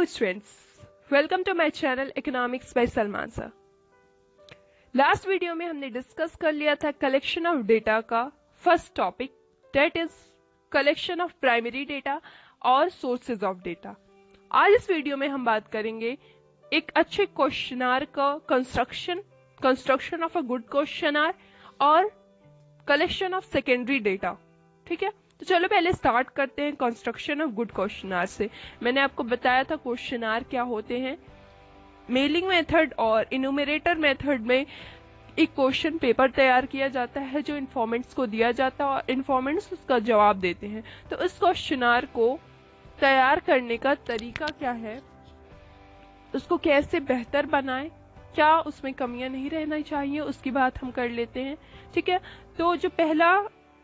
students, welcome to my channel Economics by Salman sir. Last video में हमने discuss कर लिया था कलेक्शन ऑफ डेटा का first topic, that is collection of primary data और sources of data. आज इस वीडियो में हम बात करेंगे एक अच्छे क्वेश्चनर का construction of a good questionnaire और कलेक्शन ऑफ सेकेंडरी डेटा। ठीक है, तो चलो पहले स्टार्ट करते हैं कंस्ट्रक्शन ऑफ गुड क्वेश्चनर से। मैंने आपको बताया था क्वेश्चनर क्या होते हैं। मेलिंग मेथड और इन्यूमरेटर मेथड में एक क्वेश्चन पेपर तैयार किया जाता है जो इन्फॉर्मेंट्स को दिया जाता है और इन्फॉर्मेंट्स उसका जवाब देते हैं। तो इस क्वेश्चनर को तैयार करने का तरीका क्या है, उसको कैसे बेहतर बनाएं, क्या उसमें कमियां नहीं रहना चाहिए, उसकी बात हम कर लेते हैं। ठीक है, तो जो पहला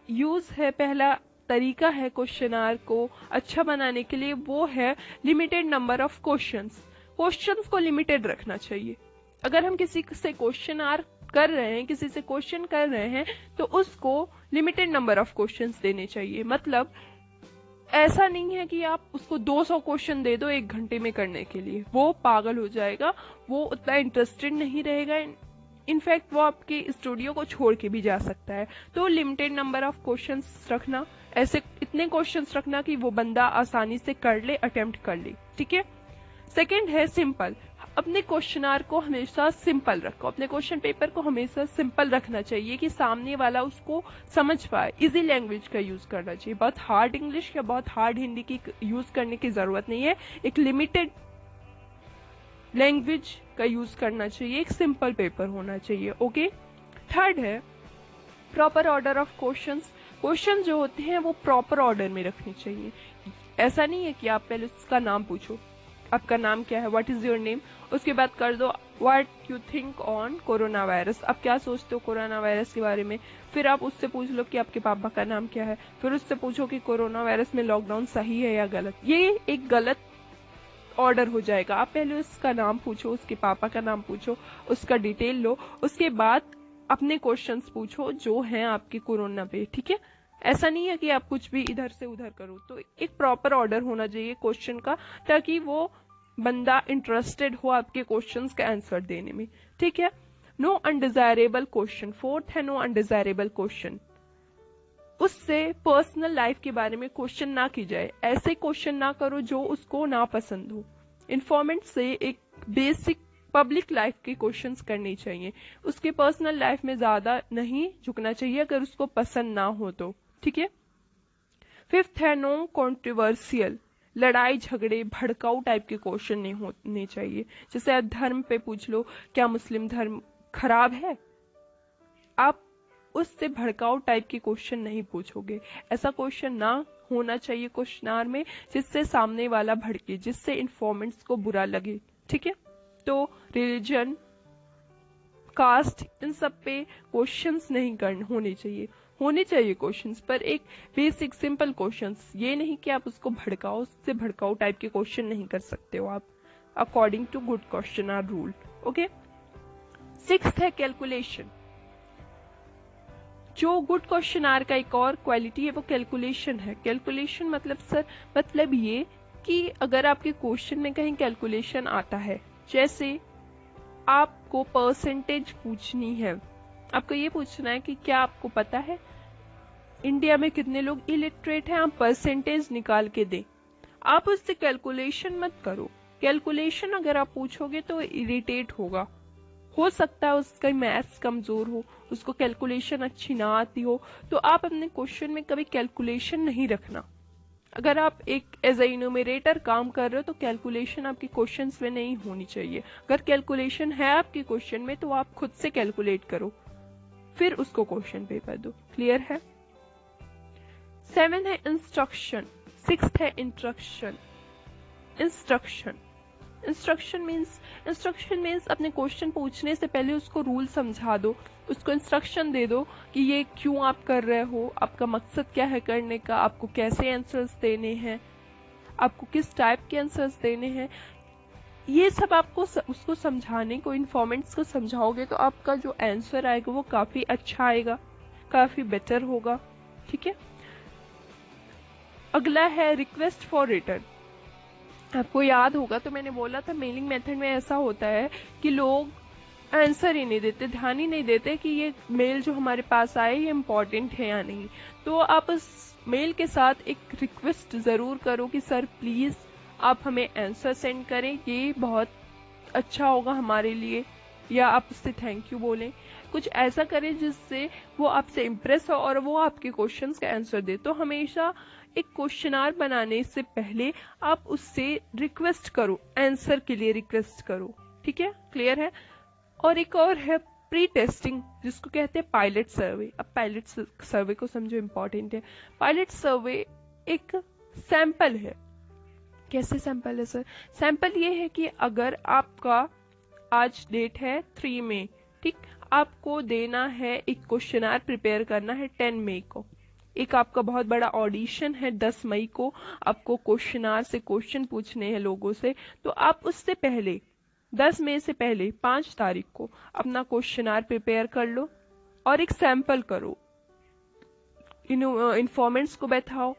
यूज है, पहला तरीका है क्वेश्चनर को अच्छा बनाने के लिए, वो है लिमिटेड नंबर ऑफ क्वेश्चंस को लिमिटेड रखना चाहिए। अगर हम किसी से क्वेश्चनर कर रहे हैं, किसी से क्वेश्चन कर रहे हैं, तो उसको लिमिटेड नंबर ऑफ क्वेश्चंस देने चाहिए। मतलब ऐसा नहीं है कि आप उसको 200 क्वेश्चन दे दो 1 घंटे में करने के लिए, वो पागल हो जाएगा, वो उतना इंटरेस्टेड नहीं रहेगा। इनफैक्ट वो आपके स्टूडियो को छोड़ के भी जा सकता है। तो लिमिटेड नंबर ऑफ क्वेश्चंस रखना, ऐसे इतने क्वेश्चंस रखना कि वो बंदा आसानी से कर ले, अटेम्प्ट कर ले। ठीक है, सेकंड है सिंपल। अपने क्वेश्चनर को हमेशा सिंपल रखो, अपने क्वेश्चन पेपर को हमेशा सिंपल रखना चाहिए कि सामने वाला उसको समझ पाए। इजी लैंग्वेज का यूज करना चाहिए, बहुत हार्ड इंग्लिश या बहुत हार्ड हिंदी की यूज करने की जरूरत नहीं है। एक लिमिटेड लैंग्वेज का यूज करना चाहिए, एक सिंपल पेपर होना चाहिए। ओके, थर्ड है प्रॉपर ऑर्डर ऑफ क्वेश्चन जो होते हैं वो प्रॉपर ऑर्डर में रखने चाहिए। ऐसा नहीं है कि आप पहले उसका नाम पूछो, आपका नाम क्या है, व्हाट इज योर नेम, उसके बाद कर दो what you think on corona virus, आप क्या सोचते हो कोरोना वायरस के बारे में। फिर आप उससे पूछ लो कि आपके पापा का नाम क्या है, फिर उससे पूछो कि कोरोना वायरस में लॉकडाउन सही है या गलत। ये एक गलत ऑर्डर हो जाएगा। आप पहले उसका नाम पूछो, उसके पापा का नाम पूछो, उसका डिटेल लो, उसके बाद अपने क्वेश्चंस पूछो जो हैं आपके कोरोना पे। ठीक है, ऐसा नहीं है कि आप कुछ भी इधर से उधर करो। तो एक प्रॉपर ऑर्डर होना चाहिए क्वेश्चन का, ताकि वो बंदा इंटरेस्टेड हो आपके क्वेश्चंस का आंसर देने में। ठीक है, नो अनडिजायरेबल क्वेश्चन। फोर्थ है नो अनडिजायरेबल क्वेश्चन। उससे पर्सनल लाइफ के बारे में क्वेश्चन ना की जाए, ऐसे क्वेश्चन ना करो जो उसको ना पसंद हो। इन्फॉर्मेंट से एक बेसिक पब्लिक लाइफ के क्वेश्चंस करने चाहिए, उसके पर्सनल लाइफ में ज्यादा नहीं झुकना चाहिए अगर उसको पसंद ना हो तो। ठीक है, फिफ्थ है नो कॉन्ट्रोवर्सियल। लड़ाई झगड़े भड़काऊ टाइप के क्वेश्चन नहीं होने चाहिए। जैसे आप धर्म पे पूछ लो, क्या मुस्लिम धर्म खराब है, आप उससे भड़काऊ टाइप के क्वेश्चन नहीं पूछोगे। ऐसा क्वेश्चन ना होना चाहिए क्वेश्चनर में जिससे सामने वाला भड़के, जिससे इन्फॉर्मेंट्स को बुरा लगे। ठीक है, तो रिलीजन, कास्ट, इन सब पे क्वेश्चंस नहीं होने चाहिए क्वेश्चंस, पर एक बेसिक सिंपल क्वेश्चंस। ये नहीं कि आप उसको भड़काओ, उससे भड़काऊ टाइप के क्वेश्चन नहीं कर सकते हो आप, according to good questionnaire rule. Okay, sixth है कैलकुलेशन। जो गुड क्वेश्चनर का एक और क्वालिटी है वो कैलकुलेशन है। कैलकुलेशन मतलब ये कि अगर आपके क्वेश्चन में कहीं कैलकुलेशन आता है, जैसे आपको परसेंटेज पूछनी है, आपको ये पूछना है कि क्या आपको पता है इंडिया में कितने लोग इलिटरेट हैं, आप परसेंटेज निकाल के दें। आप उससे कैलकुलेशन मत करो। कैलकुलेशन अगर आप पूछोगे तो इरिटेट होगा, हो सकता है उसका मैथ्स कमजोर हो, उसको कैलकुलेशन अच्छी ना आती हो, तो आप अपने क्वेश्चन में कभी कैलकुलेशन नहीं रखना। अगर आप एक एज ए इन्यूमरेटर काम कर रहे हो तो कैलकुलेशन आपके क्वेश्चंस में नहीं होनी चाहिए। अगर कैलकुलेशन है आपके क्वेश्चन में तो आप खुद से कैलकुलेट करो, फिर उसको क्वेश्चन पेपर दो। क्लियर है? 7 है इंस्ट्रक्शन। 6 है इंस्ट्रक्शन। इंस्ट्रक्शन मीन्स अपने क्वेश्चन पूछने से पहले उसको रूल समझा दो, उसको इंस्ट्रक्शन दे दो कि ये क्यों आप कर रहे हो, आपका मकसद क्या है करने का, आपको कैसे आंसर्स देने हैं, आपको किस टाइप के आंसर्स देने हैं। ये सब आपको उसको समझाने को, इन्फॉर्मेंट्स को समझाओगे तो आपका जो आंसर आएगा वो काफी अच्छा आएगा, काफी बेटर होगा। ठीक है, अगला है रिक्वेस्ट फॉर रिटर्न। आपको याद होगा तो मैंने बोला था मेलिंग मेथड में ऐसा होता है कि लोग आंसर ही नहीं देते, ध्यान ही नहीं देते कि ये मेल जो हमारे पास आए ये इम्पोर्टेंट है या नहीं। तो आप उस मेल के साथ एक रिक्वेस्ट जरूर करो कि सर प्लीज आप हमें आंसर सेंड करें, ये बहुत अच्छा होगा हमारे लिए, या आप उससे थैंक यू बोलें, कुछ ऐसा करें जिससे वो आपसे इम्प्रेस हो और वो आपके क्वेश्चंस का आंसर दे। तो हमेशा एक क्वेश्चनार बनाने से पहले आप उससे रिक्वेस्ट करो, आंसर के लिए रिक्वेस्ट करो। ठीक है, क्लियर है। और एक और है प्री टेस्टिंग, जिसको कहते हैं पायलट सर्वे। अब पायलट सर्वे को समझो, इंपॉर्टेंट है। पायलट सर्वे एक सैंपल है। कैसे सैंपल है सर? सैंपल ये है कि अगर आपका आज डेट है 3 मई, ठीक, आपको देना है एक क्वेश्चनार प्रिपेयर करना है 10 मई को, एक आपका बहुत बड़ा ऑडिशन है 10 मई को, आपको क्वेश्चनार से क्वेश्चन पूछने हैं लोगों से, तो आप उससे पहले 10 मई से पहले 5 तारीख को अपना क्वेश्चनार प्रिपेयर कर लो और एक सैंपल करो। इन्फॉर्मेंट्स को बैठाओ,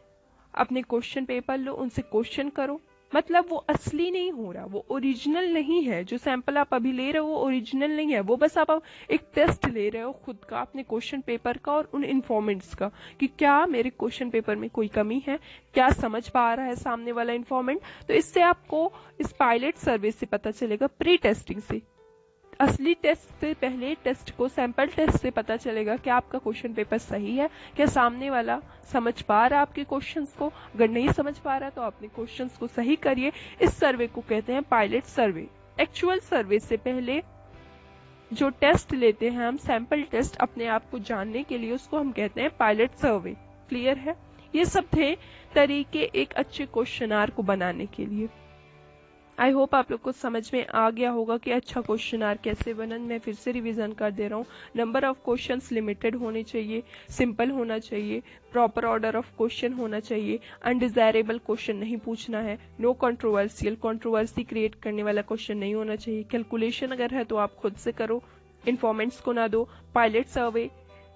अपने क्वेश्चन पेपर लो, उनसे क्वेश्चन करो। मतलब वो असली नहीं हो रहा, वो ओरिजिनल नहीं है। जो सैंपल आप अभी ले रहे हो वो ओरिजिनल नहीं है, वो बस आप एक टेस्ट ले रहे हो खुद का, अपने क्वेश्चन पेपर का और उन इन्फॉर्मेंट्स का, कि क्या मेरे क्वेश्चन पेपर में कोई कमी है, क्या समझ पा रहा है सामने वाला इन्फॉर्मेंट। तो इससे आपको इस पायलट सर्वे से पता चलेगा, प्री टेस्टिंग से। असली टेस्ट से पहले टेस्ट को, सैंपल टेस्ट से पता चलेगा कि आपका क्वेश्चन पेपर सही है, क्या सामने वाला समझ पा रहा है आपके क्वेश्चंस को। अगर नहीं समझ पा रहा तो अपने क्वेश्चंस को सही करिए। इस सर्वे को कहते हैं पायलट सर्वे। एक्चुअल सर्वे से पहले जो टेस्ट लेते हैं हम, सैंपल टेस्ट, अपने आप को जानने के लिए, उसको हम कहते हैं पायलट सर्वे। क्लियर है? ये सब थे तरीके एक अच्छे क्वेश्चनार को बनाने के लिए। आई होप आप लोग को समझ में आ गया होगा कि अच्छा क्वेश्चनार कैसे बनन। मैं फिर से रिवीजन कर दे रहा हूँ। नंबर ऑफ क्वेश्चंस लिमिटेड होने चाहिए, सिंपल होना चाहिए, प्रॉपर ऑर्डर ऑफ क्वेश्चन होना चाहिए, अनडिजायरेबल क्वेश्चन नहीं पूछना है, नो कंट्रोवर्सियल, कंट्रोवर्सी क्रिएट करने वाला क्वेश्चन नहीं होना चाहिए, कैलकुलेशन अगर है तो आप खुद से करो, इन्फॉर्मेंट्स को ना दो, पायलट सर्वे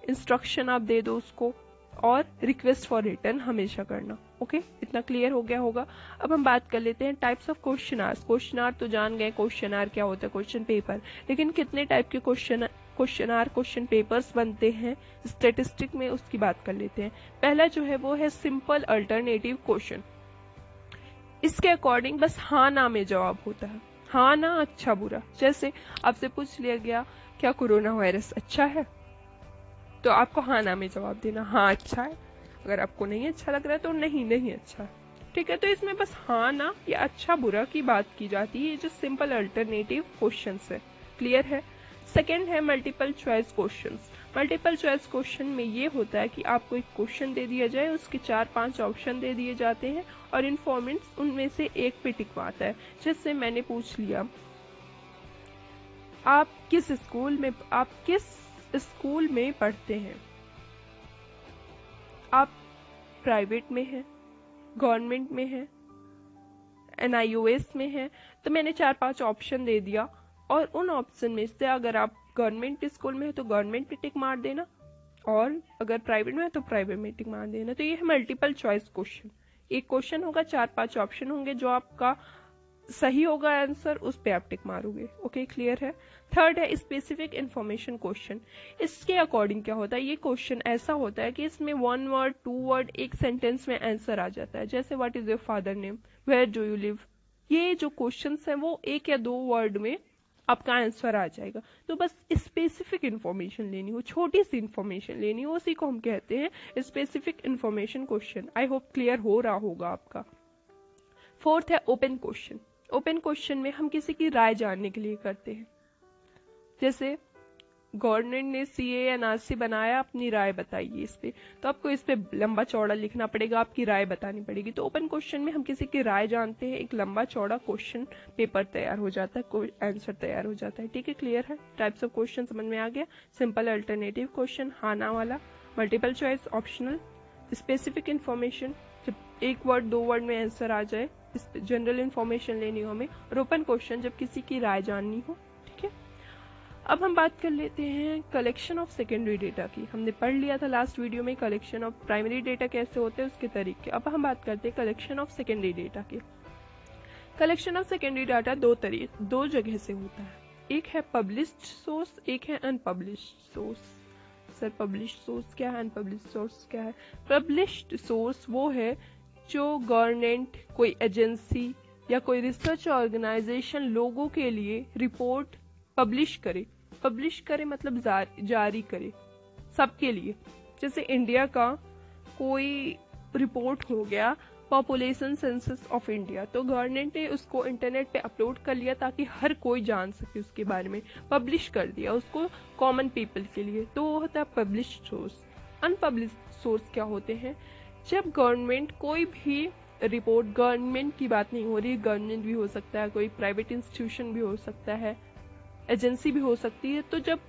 इंस्ट्रक्शन आप दे दो उसको, और रिक्वेस्ट फॉर रिटर्न हमेशा करना। ओके, इतना क्लियर हो गया होगा। अब हम बात कर लेते हैं टाइप्स ऑफ क्वेश्चनार्स। क्वेश्चनार तो जान गए, क्वेश्चनार क्या होता है, क्वेश्चन पेपर। लेकिन कितने टाइप के क्वेश्चनार, क्वेश्चन पेपर्स बनते हैं स्टैटिस्टिक में, उसकी बात कर लेते हैं। पहला जो है वो है सिंपल अल्टरनेटिव क्वेश्चन। इसके अकॉर्डिंग बस हाँ ना में जवाब होता है, हाँ ना, अच्छा बुरा। जैसे आपसे पूछ लिया गया क्या कोरोना वायरस अच्छा है, तो आपको हाँ ना में जवाब देना, हाँ अच्छा है। अगर आपको नहीं अच्छा लग रहा है तो नहीं, नहीं अच्छा है। ठीक है, तो इसमें बस हाँ ना या अच्छा बुरा की बात की जाती है, जो सिंपल अल्टरनेटिव क्वेश्चंस है। क्लियर है? सेकेंड है multiple choice questions. Multiple choice question में ये होता है कि आपको एक क्वेश्चन दे दिया जाए, उसके 4-5 ऑप्शन दे दिए जाते हैं और इन्फॉर्मेंट्स उनमें से एक पे टिकवाता है। जैसे मैंने पूछ लिया आप किस स्कूल में पढ़ते हैं, आप प्राइवेट में हैं, गवर्नमेंट में हैं, NIOS में हैं। तो मैंने 4-5 ऑप्शन दे दिया और उन ऑप्शन में से अगर आप गवर्नमेंट स्कूल में है तो गवर्नमेंट पे टिक मार देना, और अगर प्राइवेट में है तो प्राइवेट में टिक मार देना। तो ये है मल्टीपल चॉइस क्वेश्चन। एक क्वेश्चन होगा, 4-5 ऑप्शन होंगे, जो आपका सही होगा आंसर उस पे आप टिक मारोगे। ओके, क्लियर है? थर्ड है स्पेसिफिक इंफॉर्मेशन क्वेश्चन। इसके अकॉर्डिंग क्या होता है, ये क्वेश्चन ऐसा होता है कि इसमें 1 वर्ड 2 वर्ड एक सेंटेंस में आंसर आ जाता है। जैसे what is your father name, where do you live. ये जो क्वेश्चंस हैं वो 1 या 2 वर्ड में आपका आंसर आ जाएगा। तो बस स्पेसिफिक इंफॉर्मेशन लेनी हो, छोटी सी इंफॉर्मेशन लेनी हो, उसी को हम कहते हैं specific information question. I hope clear हो रहा होगा आपका। फोर्थ है ओपन क्वेश्चन। ओपन क्वेश्चन में हम किसी की राय जानने के लिए करते हैं। जैसे गवर्नमेंट ने CA NRC बनाया, अपनी राय बताइए इस पे, तो आपको इस पे लंबा चौड़ा लिखना पड़ेगा, आपकी राय बतानी पड़ेगी। तो ओपन क्वेश्चन में हम किसी की राय जानते हैं, एक लंबा चौड़ा क्वेश्चन पेपर तैयार हो जाता है, आंसर तैयार हो जाता है। ठीक है, क्लियर है? टाइप्स ऑफ क्वेश्चन समझ में आ गया। सिंपल अल्टरनेटिव क्वेश्चन, हाँ ना वाला, multiple choice, optional, specific information, जब 1 वर्ड 2 वर्ड में आंसर आ जाए, जनरल इंफॉर्मेशन लेनी हो हमें, और ओपन क्वेश्चन जब किसी की राय जाननी हो। ठीक है, अब हम बात कर लेते हैं कलेक्शन ऑफ सेकेंडरी डेटा की। हमने पढ़ लिया था लास्ट वीडियो में कलेक्शन ऑफ प्राइमरी डेटा कैसे होते हैं, उसके तरीके। अब हम बात करते हैं कलेक्शन ऑफ सेकेंडरी डेटा की। कलेक्शन ऑफ सेकेंडरी डाटा दो जगह से होता है, एक है पब्लिश्ड सोर्स, एक है unpublished source. Sir published source क्या है, अनपब्लिश्ड सोर्स क्या है? पब्लिश्ड सोर्स वो है जो गवर्नमेंट, कोई एजेंसी या कोई रिसर्च ऑर्गेनाइजेशन लोगों के लिए रिपोर्ट पब्लिश करे मतलब जारी करे सबके लिए। जैसे इंडिया का कोई रिपोर्ट हो गया, पॉपुलेशन सेंसस ऑफ इंडिया, तो गवर्नमेंट ने उसको इंटरनेट पे अपलोड कर लिया ताकि हर कोई जान सके उसके बारे में, पब्लिश कर दिया उसको कॉमन पीपल के लिए, तो वो होता है पब्लिश्ड सोर्स। अनपब्लिश्ड सोर्स क्या होते हैं? जब गवर्नमेंट कोई भी रिपोर्ट, गवर्नमेंट की बात नहीं हो रही, गवर्नमेंट भी हो सकता है, कोई प्राइवेट इंस्टीट्यूशन भी हो सकता है, एजेंसी भी हो सकती है, तो जब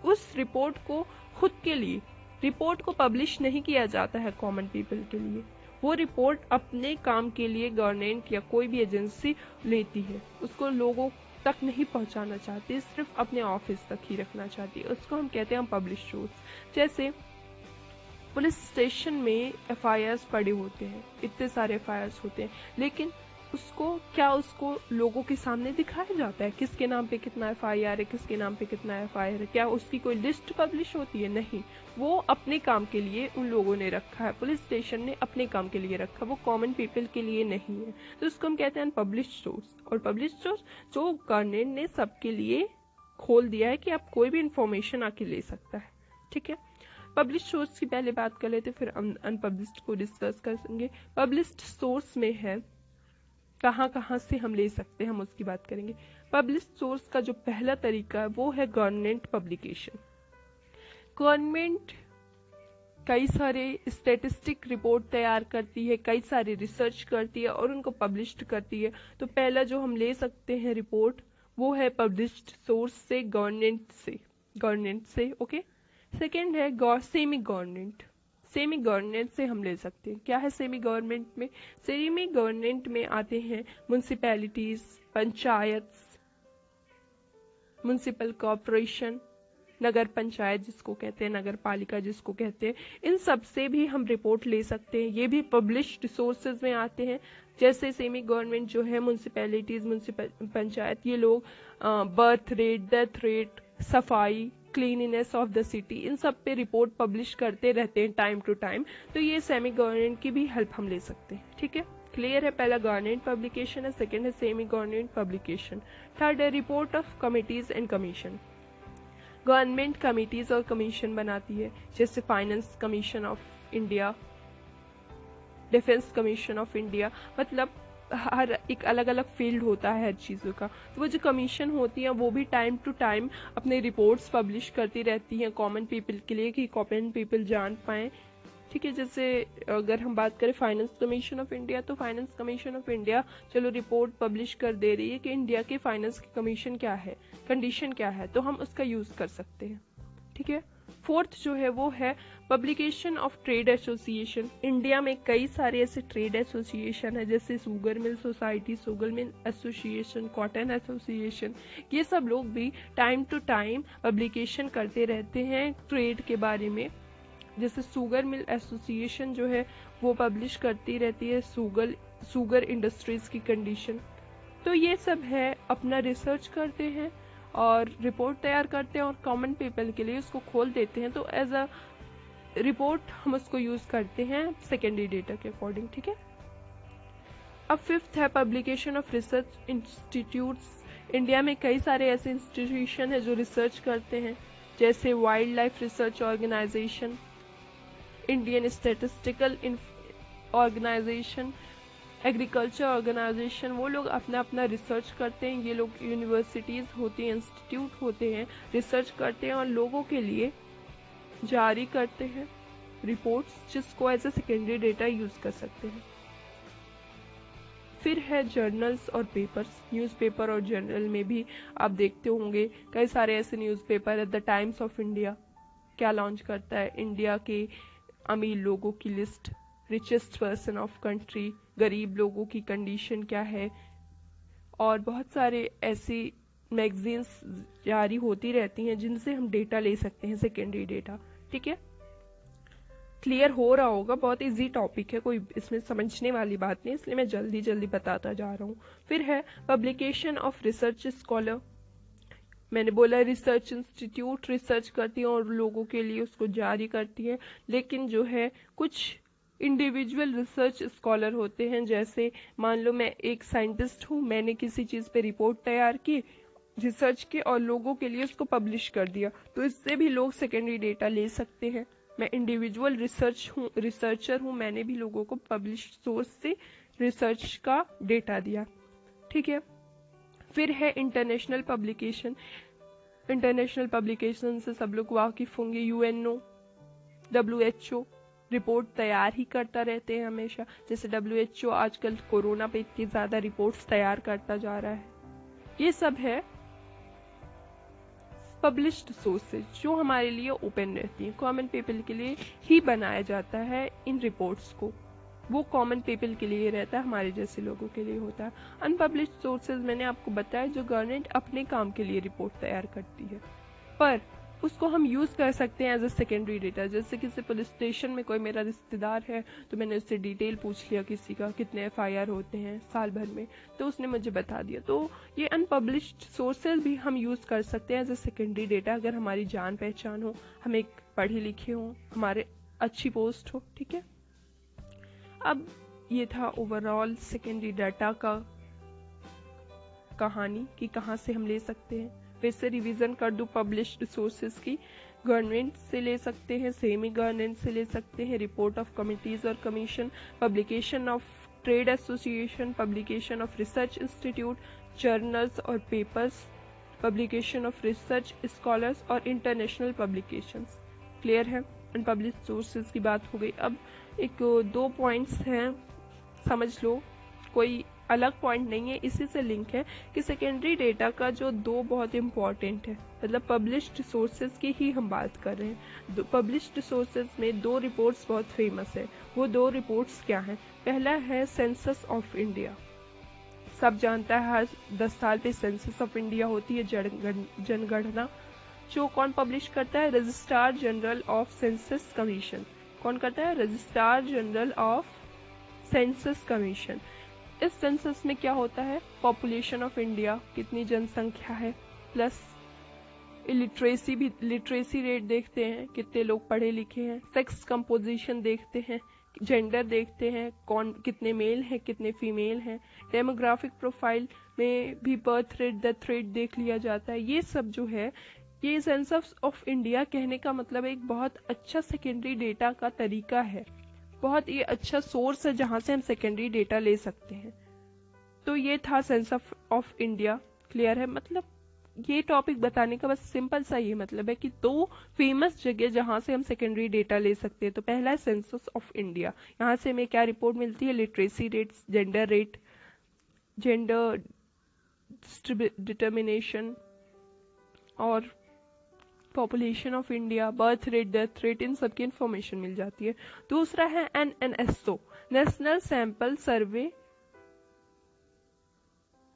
उस रिपोर्ट को खुद के लिए रिपोर्ट को पब्लिश नहीं किया जाता है कॉमन पीपल के लिए, वो रिपोर्ट अपने काम के लिए गवर्नमेंट या कोई भी एजेंसी लेती है, उसको लोगों तक नहीं पहुंचाना चाहती, सिर्फ अपने ऑफिस तक ही रखना चाहती है, उसको हम कहते हैं पब्लिश सोर्स। जैसे पुलिस स्टेशन में एफआईआर पड़े होते हैं, इतने सारे एफआईआर होते हैं, लेकिन उसको लोगों के सामने दिखाया जाता है किसके नाम पे कितना एफआईआर है, किसके नाम पे कितना एफआईआर है? क्या उसकी कोई लिस्ट पब्लिश होती है? नहीं, वो अपने काम के लिए उन लोगों ने रखा है, पुलिस स्टेशन ने अपने काम के लिए रखा, वो कॉमन पीपल के लिए नहीं है, तो उसको हम कहते हैं अनपब्लिश्ड सोर्स। और पब्लिश्ड सोर्स जो गवर्नमेंट ने सबके लिए खोल दिया है कि आप कोई भी इंफॉर्मेशन आके ले सकता है, ठीक है। पब्लिश्ड सोर्स की पहले बात कर लेते, फिर अनपब्लिश्ड को डिस्कस करेंगे। पब्लिश्ड सोर्स में है कहाँ से हम ले सकते हैं, हम उसकी बात करेंगे। पब्लिश्ड सोर्स का जो पहला तरीका है वो है गवर्नमेंट पब्लिकेशन। गवर्नमेंट कई सारे स्टैटिस्टिक रिपोर्ट तैयार करती है, कई सारी रिसर्च करती है और उनको पब्लिश्ड करती है। तो पहला जो हम ले सकते हैं रिपोर्ट वो है पब्लिश्ड सोर्स से, गवर्नमेंट से, ओके। सेकेंड है सेमी गवर्नमेंट से हम ले सकते हैं। क्या है सेमी गवर्नमेंट में? सेमी गवर्नमेंट में आते हैं म्युनिसिपैलिटीज, पंचायत, म्युनिसिपल कॉर्पोरेशन, नगर पंचायत जिसको कहते हैं, नगर पालिका जिसको कहते हैं, इन सब से भी हम रिपोर्ट ले सकते हैं, ये भी पब्लिश्ड सोर्सेज में आते हैं। जैसे सेमी गवर्नमेंट जो है, म्युनिसिपैलिटीज, म्युनिसिपल पंचायत, ये लोग बर्थ रेट, डेथ रेट, सफाई, क्लीनिनेस ऑफ द सिटी, इन सब पे रिपोर्ट पब्लिश करते रहते हैं टाइम टू टाइम, तो ये सेमी गवर्नमेंट की भी हेल्प हम ले सकते हैं, ठीक है। क्लियर है? पहला गवर्नमेंट पब्लिकेशन है, सेकेंड है सेमी गवर्नमेंट पब्लिकेशन। थर्ड है report of committees and commission. Government committees और कमीशन बनाती है, जैसे finance commission of India, defence commission of India, मतलब हर एक अलग अलग फील्ड होता है हर चीजों का। तो वो जो कमीशन होती है वो भी टाइम टू टाइम अपने रिपोर्ट्स पब्लिश करती रहती हैं कॉमन पीपल के लिए, कि कॉमन पीपल जान पाए, ठीक है। जैसे अगर हम बात करें फाइनेंस कमीशन ऑफ इंडिया, तो फाइनेंस कमीशन ऑफ इंडिया चलो रिपोर्ट पब्लिश कर दे रही है कि इंडिया के फाइनेंस की कमीशन क्या है, कंडीशन क्या है, तो हम उसका यूज कर सकते हैं, ठीक है। फोर्थ जो है वो है publication of trade association. India में कई सारे ऐसे ट्रेड एसोसिएशन है, जैसे sugar mill society, sugar mill association, cotton association, ये सब लोग भी टाइम टू टाइम पब्लिकेशन करते रहते हैं ट्रेड के बारे में। जैसे शुगर मिल एसोसिएशन जो है वो पब्लिश करती रहती है शुगर इंडस्ट्रीज की कंडीशन। तो ये सब है, अपना रिसर्च करते हैं और रिपोर्ट तैयार करते हैं और कॉमन पीपल के लिए उसको खोल देते हैं, तो एज अ रिपोर्ट हम उसको यूज करते हैं सेकेंडरी डेटा के अकॉर्डिंग, ठीक है। अब फिफ्थ है publication of research institutes. India में कई सारे ऐसे इंस्टीट्यूशन है जो रिसर्च करते हैं, जैसे wildlife research organisation, Indian statistical organisation, agriculture organisation, वो लोग अपना अपना रिसर्च करते हैं। ये लोग यूनिवर्सिटीज होती हैं, इंस्टीट्यूट होते हैं, रिसर्च करते हैं और लोगों के लिए जारी करते हैं रिपोर्ट्स, जिसको as a secondary data use कर सकते हैं। फिर है जर्नल्स और पेपर्स। न्यूज़पेपर और जर्नल में भी आप देखते होंगे कई सारे ऐसे न्यूज़पेपर है। द टाइम्स ऑफ इंडिया क्या लॉन्च करता है? इंडिया के अमीर लोगों की list, richest person of country, गरीब लोगों की कंडीशन क्या है, और बहुत सारे ऐसी मैगजीन्स जारी होती रहती हैं जिनसे हम डेटा ले सकते हैं, सेकेंडरी डेटा, ठीक है। क्लियर हो रहा होगा, बहुत इजी टॉपिक है, कोई इसमें समझने वाली बात नहीं, इसलिए मैं जल्दी जल्दी बताता जा रहा हूँ। फिर है पब्लिकेशन ऑफ रिसर्च स्कॉलर। मैंने बोला रिसर्च इंस्टीट्यूट रिसर्च करती है और लोगों के लिए उसको जारी करती है, लेकिन जो है कुछ इंडिविजुअल रिसर्च स्कॉलर होते हैं, जैसे मान लो मैं एक साइंटिस्ट हूँ, मैंने किसी चीज पे रिपोर्ट तैयार की रिसर्च के और लोगों के लिए उसको पब्लिश कर दिया, तो इससे भी लोग सेकेंडरी डेटा ले सकते हैं। मैं इंडिविजुअल रिसर्चर हूँ, मैंने भी लोगों को पब्लिश सोर्स से रिसर्च का डेटा दिया, ठीक है। फिर है इंटरनेशनल पब्लिकेशन। इंटरनेशनल पब्लिकेशन से सब लोग वाकिफ होंगे, यूएनओ, WHO रिपोर्ट तैयार ही करता रहते हैं हमेशा। जैसे WHO आजकल कोरोना पे इतनी ज्यादा रिपोर्ट्स तैयार करता जा रहा है। ये सब है पब्लिश्ड सोर्सेज जो हमारे लिए ओपन रहती हैं, कॉमन पीपल के लिए ही बनाया जाता है इन रिपोर्ट्स को, वो कॉमन पीपल के लिए रहता है, हमारे जैसे लोगों के लिए होता है। अनपब्लिश्ड सोर्सेज मैंने आपको बताया जो गवर्नमेंट अपने काम के लिए रिपोर्ट तैयार करती है, पर उसको हम यूज कर सकते हैं एज अ सेकेंडरी डेटा। जैसे किसी पुलिस स्टेशन में कोई मेरा रिश्तेदार है, तो मैंने उससे डिटेल पूछ लिया किसी का कितने FIR होते हैं साल भर में, तो उसने मुझे बता दिया। तो ये अनपब्लिश्ड सोर्सेज भी हम यूज कर सकते हैं एज अ सेकेंडरी डेटा, अगर हमारी जान पहचान हो, हम एक पढ़े लिखे हो, हमारे अच्छी पोस्ट हो, ठीक है। अब ये था ओवरऑल सेकेंडरी डाटा का कहानी कि कहाँ से हम ले सकते हैं। फिर से रिवीजन कर दूं पब्लिश्ड सोर्सेज की, गवर्नमेंट से ले सकते हैं, सेमी गवर्नमेंट से ले सकते हैं, रिपोर्ट ऑफ कमिटीज और commission, publication of trade association, publication of research institute, journals और papers, publication of research scholars और इंटरनेशनल पब्लिकेशंस। क्लियर है, अनपब्लिश्ड सोर्सेज की बात हो गई। अब एक दो पॉइंट्स हैं, समझ लो, कोई अलग पॉइंट नहीं है, इसी से लिंक है कि सेकेंडरी डेटा का जो दो बहुत इंपॉर्टेंट है, मतलब पब्लिश्ड सोर्सेज की ही हम बात कर रहे हैं। पब्लिश्ड सोर्सेज में दो रिपोर्ट्स बहुत फेमस है, वो दो रिपोर्ट्स क्या हैं? पहला है सेंसस ऑफ इंडिया, सब जानता है हर 10 साल पे सेंसस ऑफ इंडिया होती है, जनगणना, जो कौन पब्लिश करता है? Registrar general of census commission. कौन करता है? Registrar general of census commission. इस सेंसस में क्या होता है? पॉपुलेशन ऑफ इंडिया, कितनी जनसंख्या है, प्लस लिटरेसी भी, लिटरेसी रेट देखते हैं, कितने लोग पढ़े लिखे हैं, सेक्स कंपोजिशन देखते हैं, जेंडर देखते हैं, कौन कितने मेल हैं कितने फीमेल हैं, डेमोग्राफिक प्रोफाइल में भी बर्थ रेट डेथ रेट देख लिया जाता है। ये सब जो है, ये सेंसस ऑफ इंडिया कहने का मतलब एक बहुत अच्छा सेकेंडरी डेटा का तरीका है, बहुत ये अच्छा सोर्स है जहां से हम सेकेंडरी डेटा ले सकते हैं। तो ये था सेंसस ऑफ इंडिया। क्लियर है? मतलब ये टॉपिक बताने का बस सिंपल सा ये मतलब है कि दो फेमस जगह जहां से हम सेकेंडरी डेटा ले सकते हैं। तो पहला है सेंसस ऑफ इंडिया, यहाँ से हमें क्या रिपोर्ट मिलती है? Literacy rate, gender rate, gender determination और population of India, birth rate, death rate, इन सब की इंफॉर्मेशन मिल जाती है। दूसरा है NNSO, national sample survey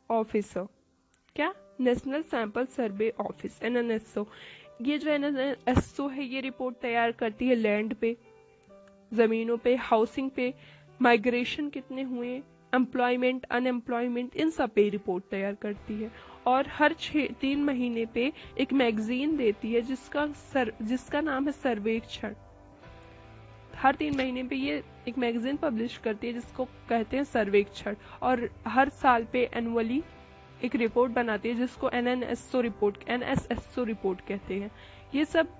officer. क्या? National sample survey office, NNSO। ये जो NNSO है, ये रिपोर्ट तैयार करती है लैंड पे, जमीनों पे, हाउसिंग पे, माइग्रेशन कितने हुए, एम्प्लॉयमेंट, अनएम्प्लॉयमेंट, इन सब पे रिपोर्ट तैयार करती है। और हर 3 महीने पे एक मैगजीन देती है जिसका नाम है सर्वेक्षण। हर 3 महीने पे ये एक मैगजीन पब्लिश करती है जिसको कहते हैं सर्वेक्षण, और हर साल पे एनुअली एक रिपोर्ट बनाती है जिसको NNSO रिपोर्ट कहते हैं। ये सब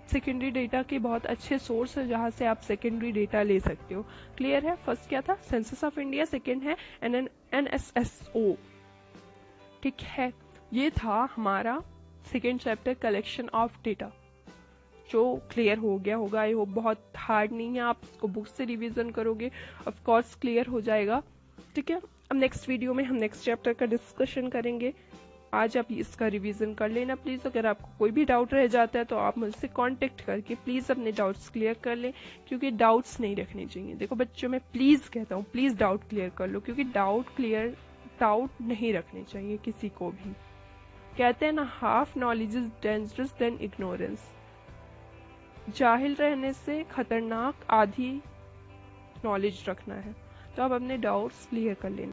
सेकेंडरी डेटा के बहुत अच्छे सोर्स है जहां से आप सेकेंडरी डेटा ले सकते हो। क्लियर है? फर्स्ट क्या था? सेंसस ऑफ इंडिया, सेकेंड है NNSO। ठीक है, ये था हमारा second chapter, collection of data, जो क्लियर हो गया होगा। आई होप बहुत हार्ड नहीं है, आप इसको बुक से रिवीजन करोगे ऑफ कोर्स क्लियर हो जाएगा। ठीक है, अब नेक्स्ट वीडियो में हम नेक्स्ट चैप्टर का डिस्कशन करेंगे। आज आप इसका रिवीजन कर लेना प्लीज। अगर आपको कोई भी डाउट रह जाता है तो आप मुझसे कांटेक्ट करके प्लीज अपने डाउट्स क्लियर कर लें, क्योंकि डाउट्स नहीं रखने चाहिए। देखो बच्चों, मैं प्लीज कहता हूँ, प्लीज डाउट क्लियर कर लो, क्योंकि डाउट नहीं रखने चाहिए किसी को भी। कहते हैं ना, half knowledge is dangerous than ignorance. जाहिल रहने से खतरनाक आधी नॉलेज रखना है। तो आप अपने डाउट्स क्लियर कर लेना।